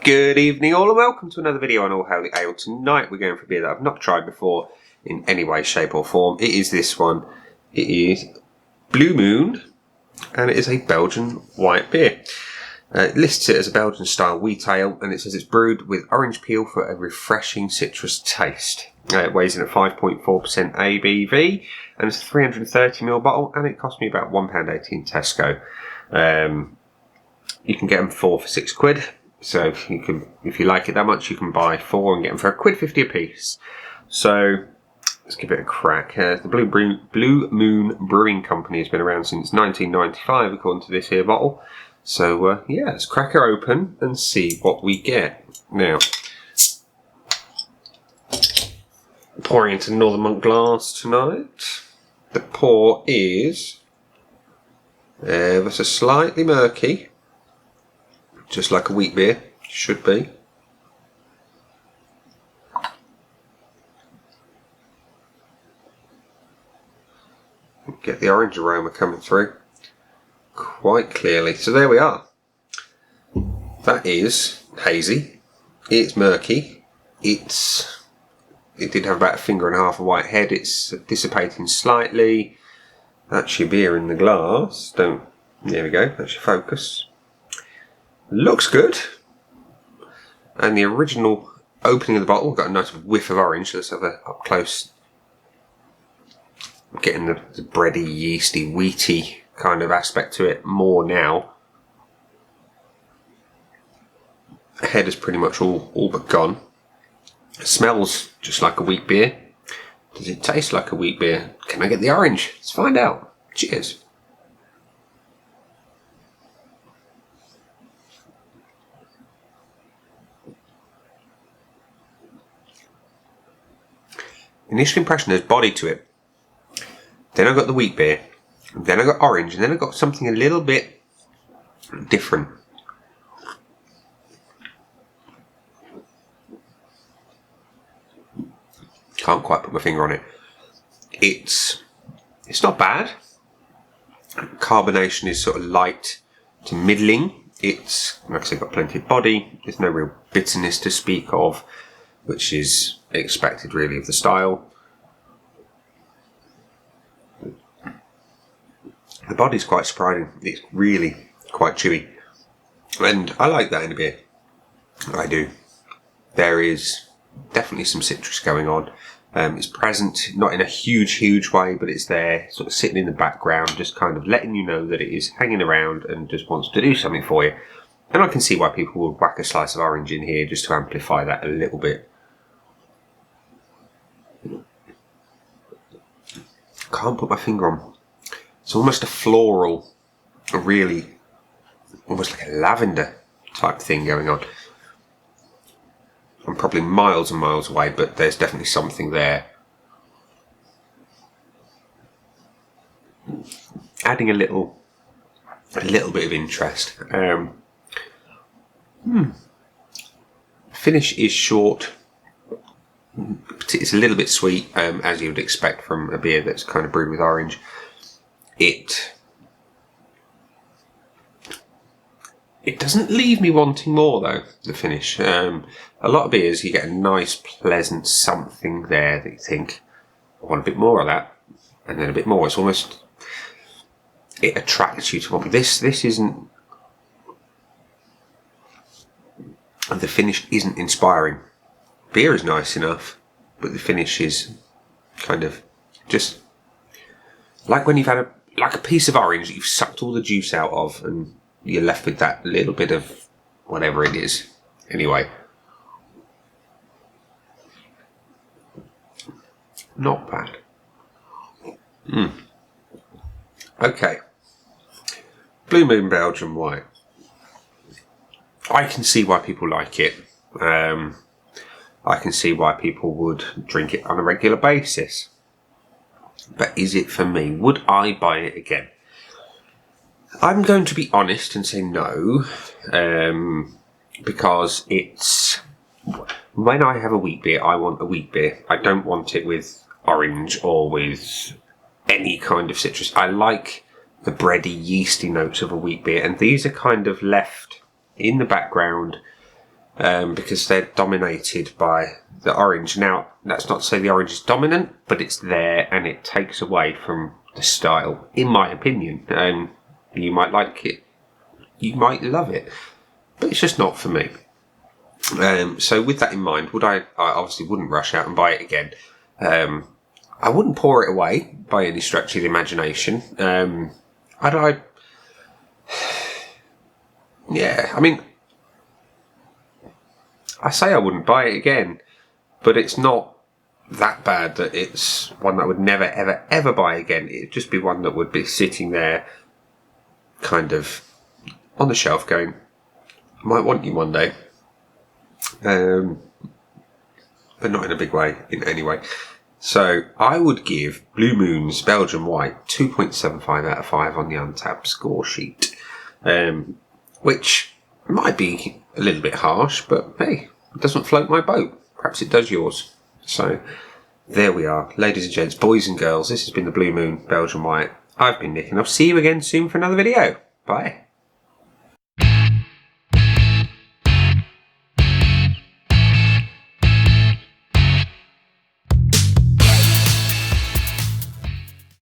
Good evening all and welcome to another video on All Hail the Ale. Tonight we're going for a beer that I've not tried before in any way, shape or form. It is this one. It is Blue Moon and it is a Belgian white beer. It lists it as a Belgian style wheat ale and it says it's brewed with orange peel for a refreshing citrus taste. It weighs in at 5.4% ABV and it's a 330ml bottle and it cost me about £1.80 in Tesco. You can get them for £6. So you can, if you like it that much, you can buy 4 and get them for £1.50 a piece. So let's give it a crack. The Blue Moon Brewing Company has been around since 1995, according to this here bottle. So yeah, let's crack her open and see what we get. Now, pouring into Northern Monk glass tonight. The pour is ever so slightly murky. Just like a wheat beer should be. Get the orange aroma coming through quite clearly. So there we are. That is hazy. It's murky. It did have about a finger and a half of white head. It's dissipating slightly. That's your beer in the glass. There we go. That's your focus. Looks good, and the original opening of the bottle got a nice whiff of orange. Let's have a up close. I'm getting the bready, yeasty, wheaty kind of aspect to it more now. The head is pretty much all but gone. It smells just like a wheat beer. Does it taste like a wheat beer? Can I get the orange? Let's find out. Cheers. Initial impression, there's body to it. Then I got the wheat beer. Then I got orange. And then I got something a little bit different. Can't quite put my finger on it. It's not bad. Carbonation is sort of light to middling. It's, like I said, got plenty of body. There's no real bitterness to speak of, which is expected really of the style. The body's quite surprising. It's really quite chewy. And I like that in a beer. I do. There is definitely some citrus going on. It's present, not in a huge way, but it's there, sort of sitting in the background, just kind of letting you know that it is hanging around and just wants to do something for you. And I can see why people would whack a slice of orange in here just to amplify that a little bit. Can't put my finger on. It's almost a floral, really, almost like a lavender type thing going on. I'm probably miles and miles away, but there's definitely something there. Adding a little bit of interest. Finish is short. It's a little bit sweet, as you would expect from a beer that's kind of brewed with orange. It doesn't leave me wanting more though, the finish. A lot of beers you get a nice pleasant something there that you think, I want a bit more of that, and then a bit more. It's almost, it attracts you to want. This isn't, the finish isn't inspiring. Beer is nice enough, but the finish is kind of just like when you've had like a piece of orange that you've sucked all the juice out of and you're left with that little bit of whatever it is. Anyway, not bad. Okay, Blue Moon Belgian White. I can see why people like it. I can see why people would drink it on a regular basis. But is it for me? Would I buy it again? I'm going to be honest and say no, because it's, when I have a wheat beer, I want a wheat beer. I don't want it with orange or with any kind of citrus. I like the bready, yeasty notes of a wheat beer, and these are kind of left in the background because they're dominated by the orange. Now, that's not to say the orange is dominant, but it's there and it takes away from the style, in my opinion. You might like it, you might love it, but it's just not for me. So with that in mind, I obviously wouldn't rush out and buy it again. I wouldn't pour it away by any stretch of the imagination. Yeah, I mean, I say I wouldn't buy it again, but it's not that bad that it's one that I would never, ever, ever buy again. It'd just be one that would be sitting there kind of on the shelf going, I might want you one day. But not in a big way, in any way. So I would give Blue Moon's Belgian White 2.75 out of 5 on the Untapped score sheet, which might be a little bit harsh, but hey, it doesn't float my boat. Perhaps it does yours. So there we are, ladies and gents, boys and girls. This has been the Blue Moon Belgian White. I've been Nick, and I'll see you again soon for another video. Bye.